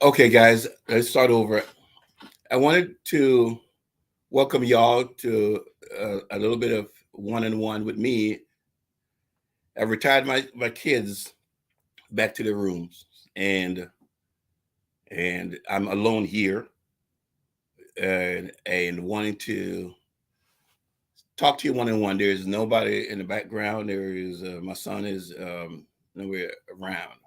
Okay, guys, let's start over. I wanted to welcome y'all to a little bit of one-on-one with me. I retired my kids back to their rooms, and I'm alone here, and wanting to talk to you one-on-one. There's nobody in the background. There is my son is nowhere around.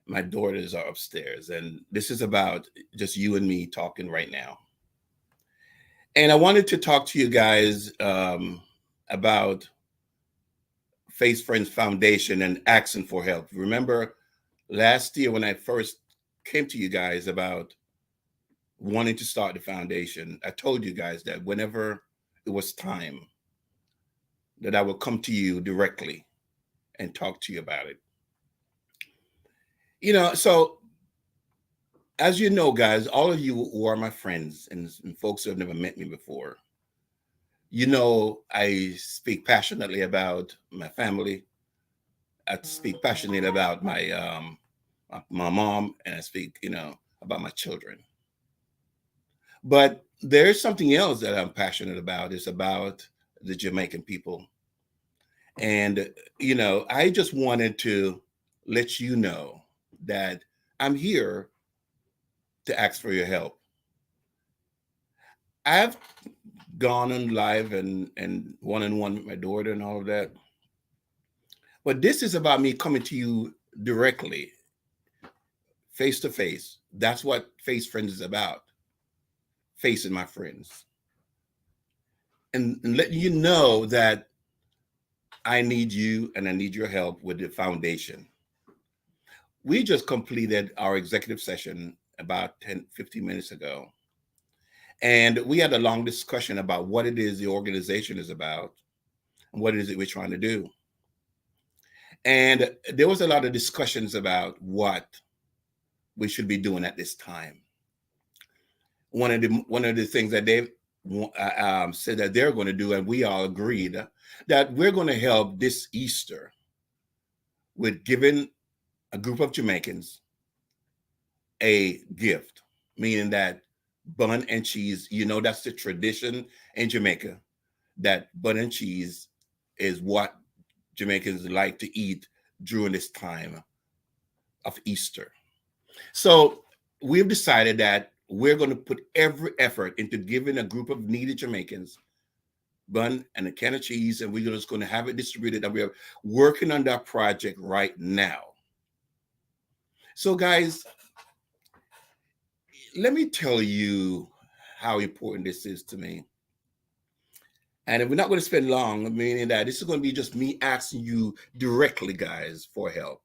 My daughters are upstairs, and this is about just you and me talking right now. And I wanted to talk to you guys about Face Friends Foundation and asking for help. Remember last year when I first came to you guys about wanting to start the foundation, I told you guys that whenever it was time, that I would come to you directly and talk to you about it. So as you know, guys, all of you who are my friends and folks who have never met me before, I speak passionately about my family. I speak passionately about my mom, and I speak, about my children. But there's something else that I'm passionate about. It's about the Jamaican people. And I just wanted to let you know that I'm here to ask for your help. I've gone on live and one-on-one with my daughter and all of that. But this is about me coming to you directly, face to face. That's what Face Friends is about. Facing my friends. And letting you know that I need you and I need your help with the foundation. We just completed our executive session about 10, 15 minutes ago. And we had a long discussion about what it is the organization is about and what it is that we're trying to do. And there was a lot of discussions about what we should be doing at this time. One of the things that they said that they're going to do, and we all agreed that we're going to help this Easter with giving a group of Jamaicans a gift, meaning that bun and cheese, that's the tradition in Jamaica, that bun and cheese is what Jamaicans like to eat during this time of Easter. So we've decided that we're going to put every effort into giving a group of needy Jamaicans bun and a can of cheese, and we're just going to have it distributed. And we're working on that project right now. So, guys, let me tell you how important this is to me. And we're not going to spend long, meaning that this is going to be just me asking you directly, guys, for help.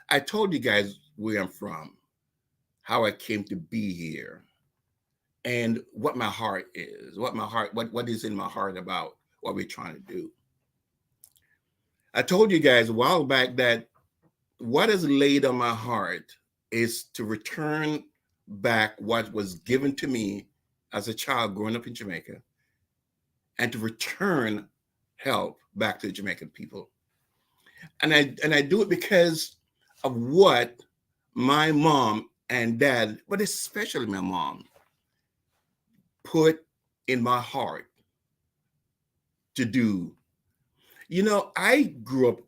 I told you guys where I'm from, how I came to be here, and what my heart is, what is in my heart about what we're trying to do. I told you guys a while back that what is laid on my heart is to return back what was given to me as a child growing up in Jamaica, and to return help back to the Jamaican people. And I do it because of what my mom and dad, but especially my mom, put in my heart to do. I grew up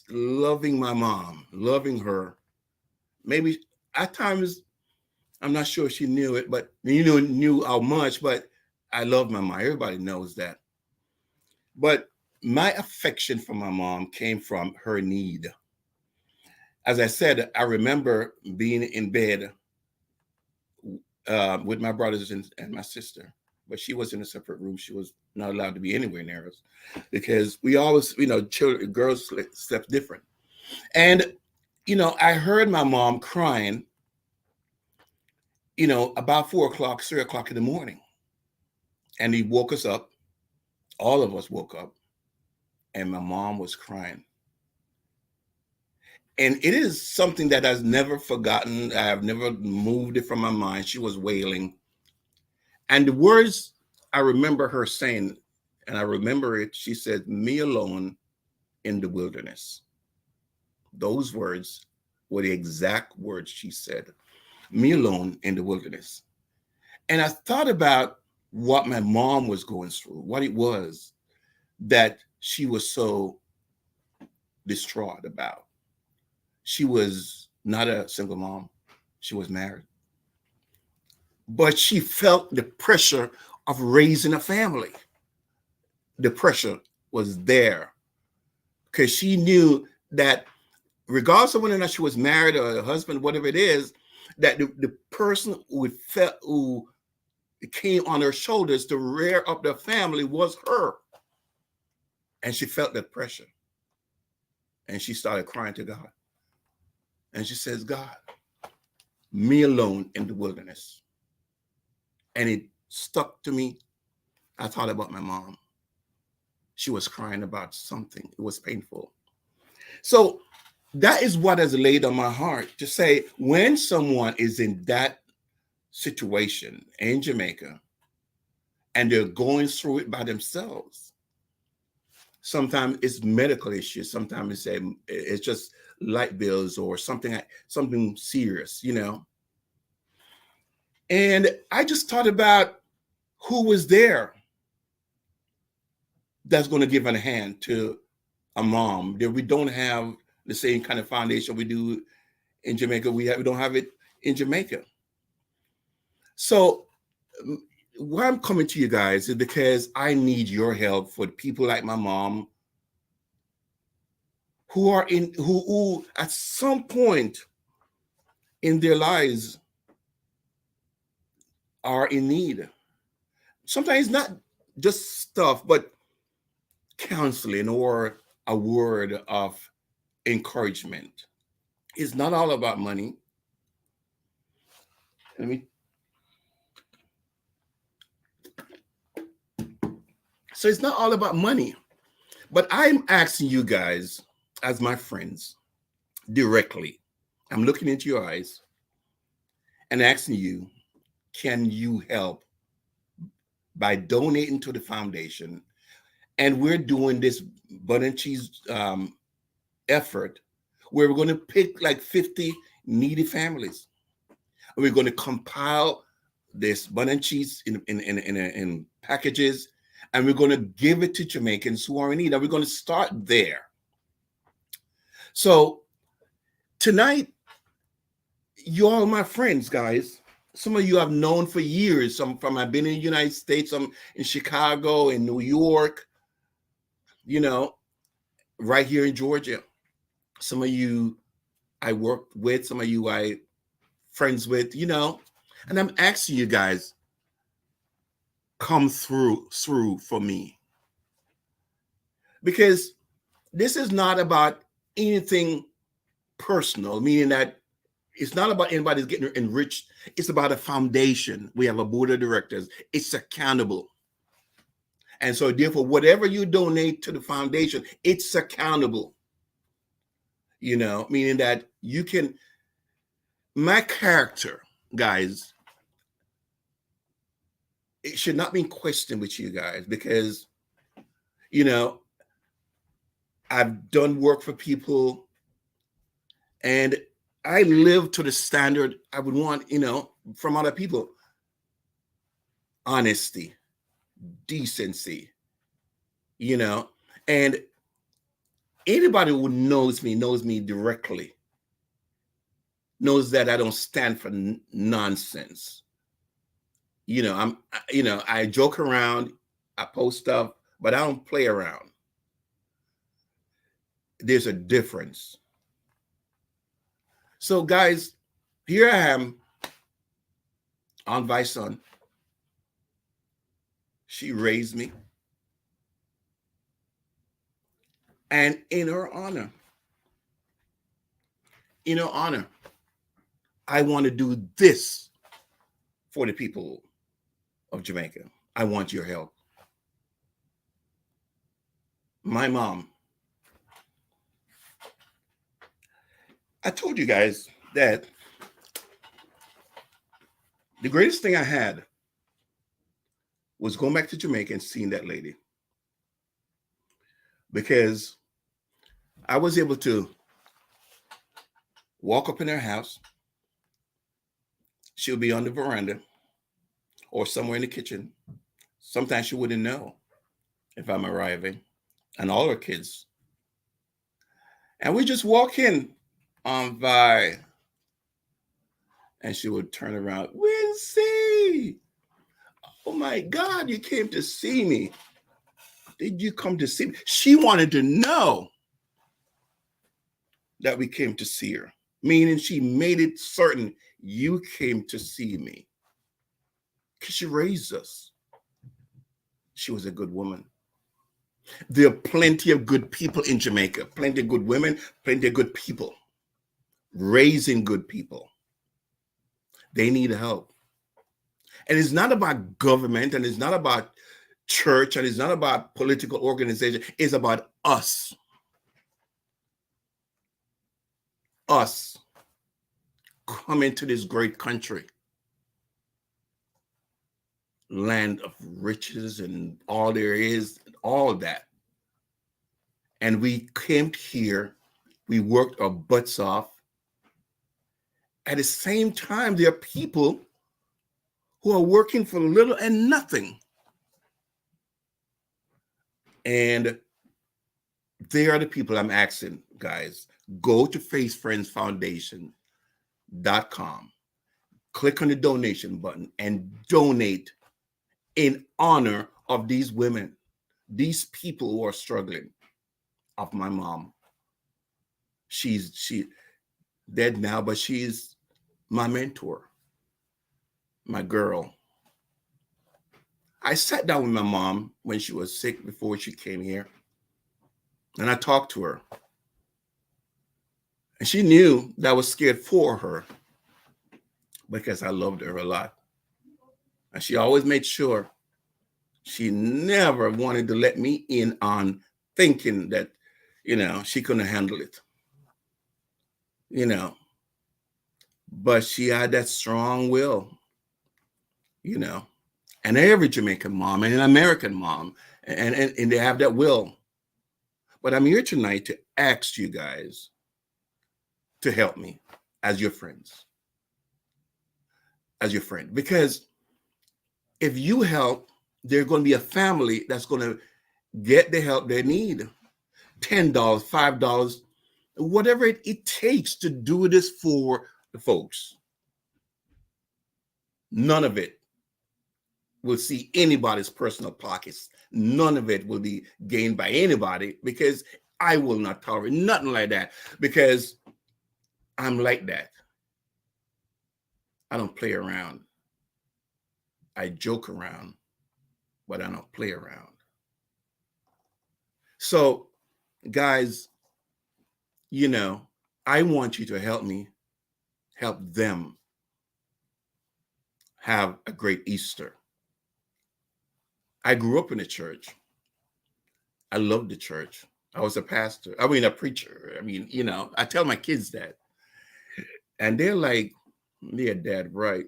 loving my mom, loving her. Maybe at times, I'm not sure she knew it, but knew how much, but I love my mom. Everybody knows that. But my affection for my mom came from her need. As I said, I remember being in bed with my brothers and my sister, but she was in a separate room. She was not allowed to be anywhere near us because we always, children, girls slept different. And, I heard my mom crying, about 4 o'clock, 3 o'clock in the morning. And he woke us up. All of us woke up, and my mom was crying. And it is something that I've never forgotten. I have never moved it from my mind. She was wailing. And the words I remember her saying, and I remember it, she said, "Me alone in the wilderness." Those words were the exact words she said. Me alone in the wilderness. And I thought about what my mom was going through, what it was that she was so distraught about. She was not a single mom, she was married. But she felt the pressure of raising a family. The pressure was there because she knew that regardless of whether or not she was married or a husband, whatever it is, that the person who came on her shoulders to rear up the family was her. And she felt that pressure. And she started crying to God. And she says, God, me alone in the wilderness. And it stuck to me. I thought about my mom. She was crying about something. It was painful. So that is what has laid on my heart to say when someone is in that situation in Jamaica and they're going through it by themselves, sometimes it's medical issues, sometimes it's just light bills or something serious, you know. And I just thought about who was there that's going to give a hand to a mom. That we don't have the same kind of foundation we do in Jamaica. We don't have it in Jamaica. So why I'm coming to you guys is because I need your help for people like my mom who at some point in their lives are in need. Sometimes not just stuff, but counseling or a word of encouragement. It's not all about money. Let me. So it's not all about money, but I'm asking you guys, as my friends, directly. I'm looking into your eyes and asking you, can you help by donating to the foundation? And we're doing this bun and cheese effort where we're going to pick like 50 needy families. And we're going to compile this bun and cheese in packages, and we're going to give it to Jamaicans who are in need. And we're going to start there. So tonight, you all my friends, guys. Some of you I've known for years. Some from I've been in the United States, some in Chicago, in New York, you know, right here in Georgia. Some of you I work with, some of you I friends with, you know, and I'm asking you guys, come through for me. Because this is not about anything personal, meaning that it's not about anybody's getting enriched. It's about a foundation. We have a board of directors. It's accountable. And so therefore, whatever you donate to the foundation, it's accountable. You know, meaning that you can, my character, guys, it should not be in question with you guys because, you know, I've done work for people and I live to the standard I would want, you know, from other people. Honesty, decency, you know, and anybody who knows me directly, knows that I don't stand for nonsense. You know, I joke around, I post stuff, but I don't play around. There's a difference. So, guys, here I am on Bison. She raised me. And in her honor, I want to do this for the people of Jamaica. I want your help. My mom, I told you guys that the greatest thing I had was going back to Jamaica and seeing that lady. Because I was able to walk up in her house. She'll be on the veranda or somewhere in the kitchen. Sometimes she wouldn't know if I'm arriving, and all her kids. And we just walk in on by, and she would turn around, Wincy, oh my God, you came to see me. Did you come to see me? She wanted to know that we came to see her, meaning she made it certain you came to see me because she raised us. She was a good woman. There are plenty of good people in Jamaica, plenty of good women, plenty of good people, raising good people. They need help. And it's not about government, and it's not about church, and it's not about political organization. It's about us. Us coming to this great country, land of riches and all there is, all that. And we came here, we worked our butts off. At the same time, there are people who are working for little and nothing. And they are the people I'm asking, guys. Go to facefriendsfoundation.com, click on the donation button, and donate in honor of these women, these people who are struggling. Of my mom. She dead now, but she's my mentor, my girl. I sat down with my mom when she was sick before she came here, and I talked to her. And she knew that I was scared for her because I loved her a lot. And she always made sure she never wanted to let me in on thinking that, she couldn't handle it. But she had that strong will, and every Jamaican mom and an American mom, and they have that will. But I'm here tonight to ask you guys to help me as your friends, because if you help, there's going to be a family that's going to get the help they need. $10, $5, whatever it takes to do this for the folks. None of it will see anybody's personal pockets. None of it will be gained by anybody, because I will not tolerate nothing like that, because I'm like that. I don't play around. I joke around, but I don't play around. So, guys, I want you to help me help them have a great Easter. I grew up in a church. I loved the church. I was a pastor. I mean, a preacher. I tell my kids that. And they're like, yeah, Dad, right.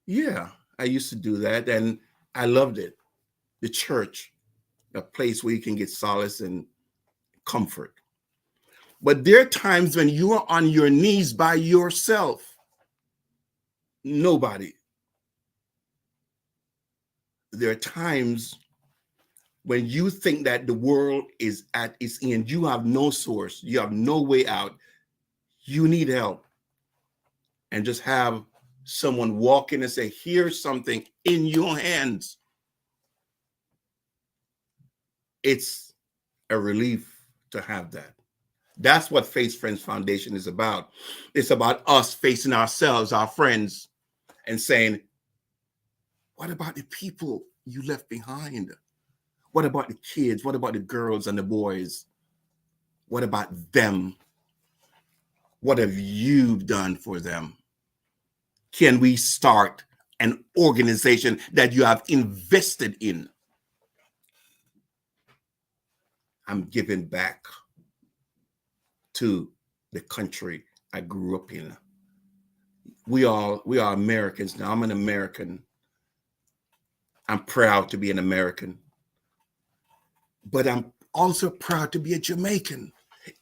Yeah, I used to do that. And I loved it. The church, a place where you can get solace and comfort. But there are times when you are on your knees by yourself. Nobody. There are times when you think that the world is at its end. You have no source. You have no way out. You need help. And just have someone walk in and say, here's something in your hands. It's a relief to have that. That's what Face Friends Foundation is about. It's about us facing ourselves, our friends, and saying, what about the people you left behind? What about the kids? What about the girls and the boys? What about them? What have you done for them? Can we start an organization that you have invested in? I'm giving back to the country I grew up in. We are Americans now. I'm an American. I'm proud to be an American. But I'm also proud to be a Jamaican.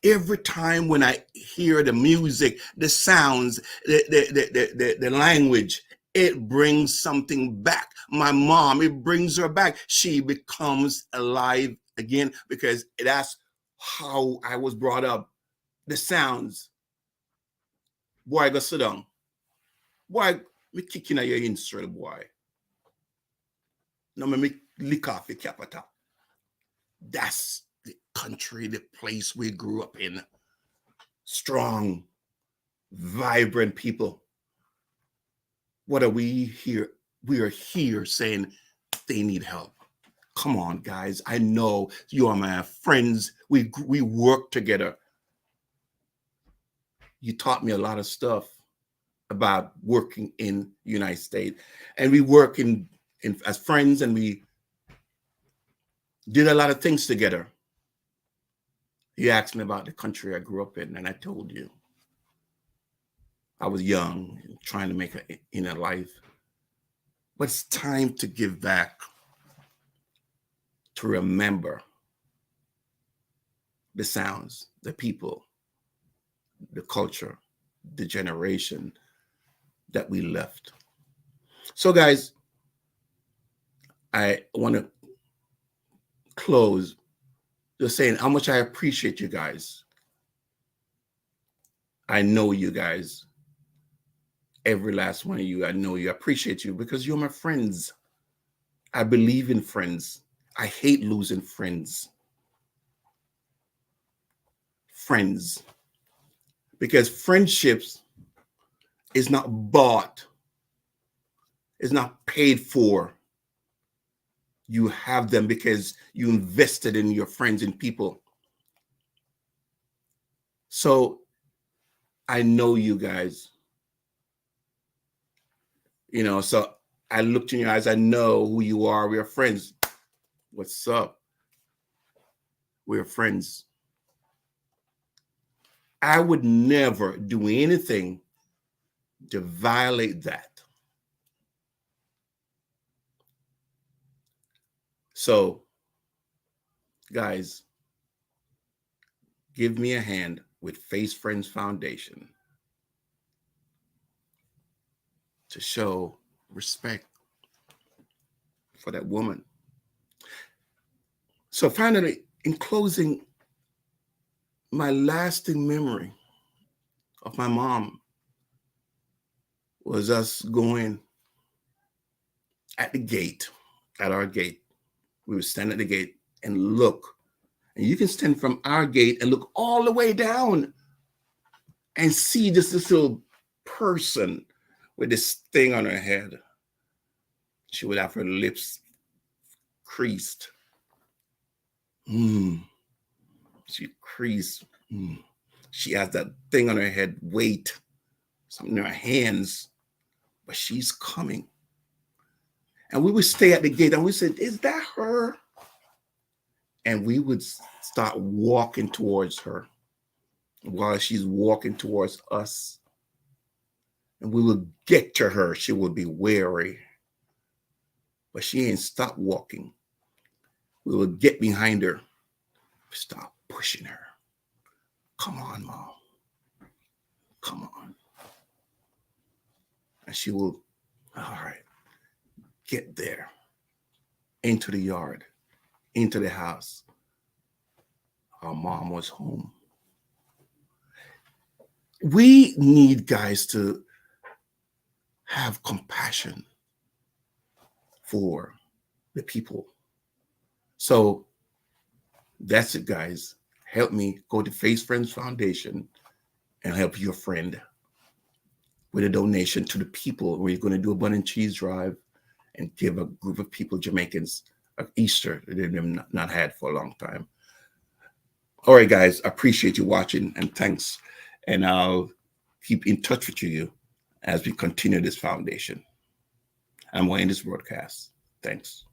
Every time when I hear the music, the sounds, the language, it brings something back. My mom, it brings her back. She becomes alive again because that's how I was brought up. The sounds. Boy, go sit down. Boy, me kicking at your insert, boy. No, me lick off your capital. That's the country, the place we grew up in. Strong, vibrant people. What are we here? We are here saying they need help. Come on, guys. I know you are my friends. We work together. You taught me a lot of stuff about working in the United States. And we work in as friends, and we did a lot of things together. You asked me about the country I grew up in, and I told you. I was young, trying to make it in a life. But it's time to give back, to remember the sounds, the people, the culture, the generation that we left. So, guys, I want to close just saying how much I appreciate you guys. I know you guys. Every last one of you, I know you. I appreciate you because you're my friends. I believe in friends. I hate losing friends. Friends. Because friendships is not bought. It's not paid for. You have them because you invested in your friends and people. So I know you guys. You know, so I looked in your eyes. I know who you are. We're friends. What's up? We're friends. I would never do anything to violate that. So, guys, give me a hand with Face Friends Foundation to show respect for that woman. So finally, in closing, my lasting memory of my mom was us going at the gate, at our gate. We would stand at the gate and look. And you can stand from our gate and look all the way down and see just this little person with this thing on her head. She would have her lips creased. She creased. She has that thing on her head, weight, something in her hands, but she's coming. And we would stay at the gate and we said, is that her? And we would start walking towards her while she's walking towards us. And we would get to her. She would be wary, but she ain't stopped walking. We would get behind her, start pushing her. Come on, Mom. Come on. And she will, all right, get there, into the yard, into the house. Our mom was home. We need guys to have compassion for the people. So that's it, guys. Help me go to Face Friends Foundation and help your friend with a donation to the people. We're going to do a bun and cheese drive and give a group of people, Jamaicans, an Easter that they've not had for a long time. All right, guys, I appreciate you watching, and thanks. And I'll keep in touch with you as we continue this foundation. I'm going to end this broadcast. Thanks.